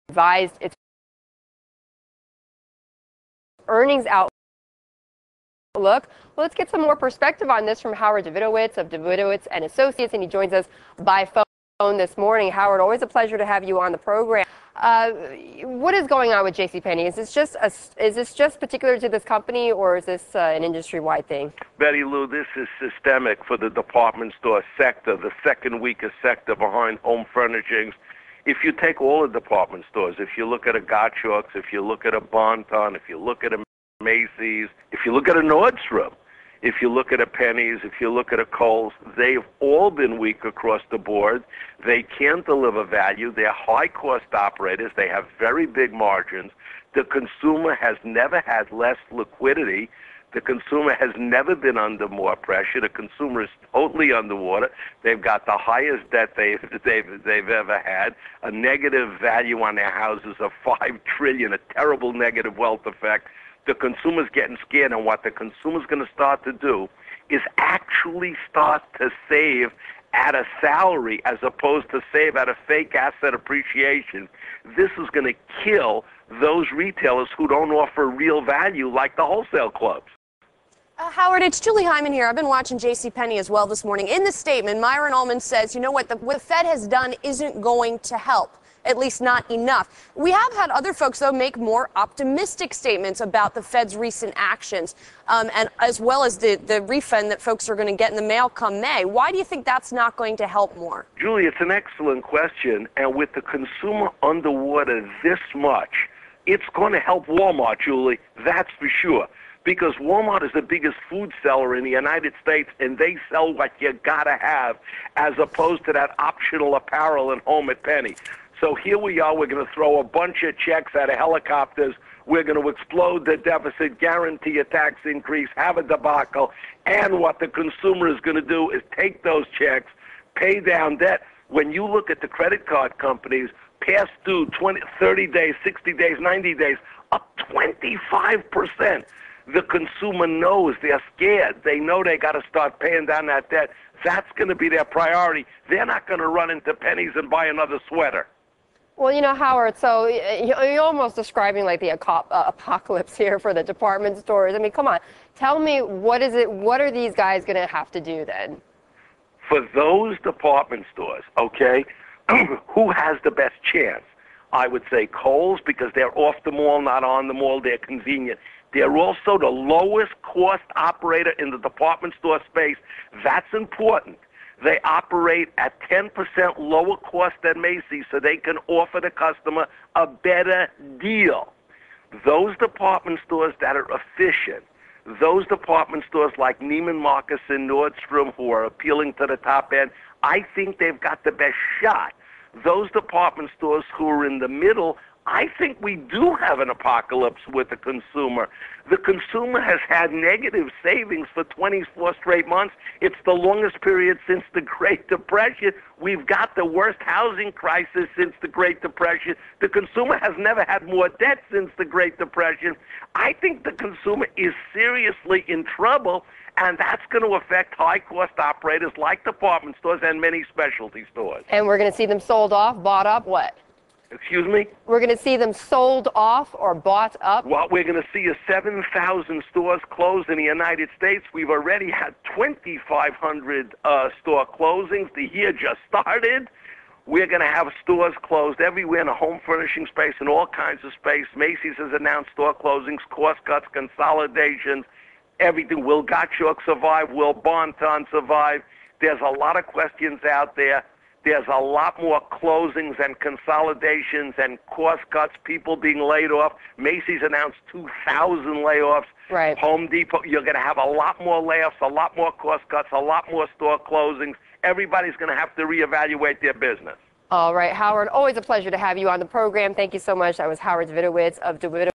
revised its earnings outlook. Well, let's get some more perspective on this from Howard Davidowitz of Davidowitz and Associates, and he joins us by phone this morning. Howard, always a pleasure to have you on the program. What is going on with JCPenney? Is this just particular to this company, or is this an industry-wide thing? Betty Lou, this is systemic for the department store sector, the second weakest sector behind home furnishings. If you take all the department stores, if you look at a Gottschalk's, if you look at a Bonton, if you look at a Macy's, if you look at a Nordstrom, if you look at a Penny's, if you look at a Kohl's, they've all been weak across the board. They can't deliver value. They're high-cost operators. They have very big margins. The consumer has never had less liquidity. The consumer has never been under more pressure. The consumer is totally underwater. They've got the highest debt they've ever had, a negative value on their houses of $5 trillion, a terrible negative wealth effect. The consumer's getting scared, and what the consumer's going to start to do is actually start to save at a salary as opposed to save at a fake asset appreciation. This is going to kill those retailers who don't offer real value like the wholesale clubs. Howard, it's Julie Hyman here. I've been watching JCPenney as well this morning. In the statement, Myron Ullman says, you know what the Fed has done isn't going to help, at least not enough. We have had other folks, though, make more optimistic statements about the Fed's recent actions, and as well as the refund that folks are going to get in the mail come May. Why do you think that's not going to help more? Julie, it's an excellent question, and with the consumer underwater this much, it's going to help Walmart, Julie, that's for sure. Because Walmart is the biggest food seller in the United States, and they sell what you gotta have, as opposed to that optional apparel and home at Penny. So here we are, we're going to throw a bunch of checks out of helicopters. We're going to explode the deficit, guarantee a tax increase, have a debacle, and what the consumer is going to do is take those checks, pay down debt. When you look at the credit card companies, past due 20, 30 days, 60 days, 90 days, up 25%. The consumer knows, they're scared. They know they got to start paying down that debt. That's going to be their priority. They're not going to run into Penny's and buy another sweater. Well, you know, Howard, so you're almost describing like the apocalypse here for the department stores. I mean, come on. Tell me, what are these guys going to have to do then? For those department stores, okay, who has the best chance? I would say Kohl's, because they're off the mall, not on the mall. They're convenient. They're also the lowest cost operator in the department store space. That's important. They operate at 10% lower cost than Macy's, so they can offer the customer a better deal. Those department stores that are efficient, those department stores like Neiman Marcus and Nordstrom who are appealing to the top end, I think they've got the best shot. Those department stores who are in the middle, I think we do have an apocalypse with the consumer. The consumer has had negative savings for 24 straight months. It's the longest period since the Great Depression. We've got the worst housing crisis since the Great Depression. The consumer has never had more debt since the Great Depression. I think the consumer is seriously in trouble, and that's going to affect high-cost operators like department stores and many specialty stores. And we're going to see them sold off, bought up, what? Excuse me? We're going to see them sold off or bought up? Well, we're going to see 7,000 stores close in the United States. We've already had 2,500 store closings. The year just started. We're going to have stores closed everywhere in the home furnishing space and all kinds of space. Macy's has announced store closings, cost cuts, consolidations, everything. Will Gottschalk survive? Will Bonton survive? There's a lot of questions out there. There's a lot more closings and consolidations and cost cuts, people being laid off. Macy's announced 2,000 layoffs. Right. Home Depot, you're going to have a lot more layoffs, a lot more cost cuts, a lot more store closings. Everybody's going to have to reevaluate their business. All right, Howard, always a pleasure to have you on the program. Thank you so much. That was Howard Davidowitz of Davidowitz.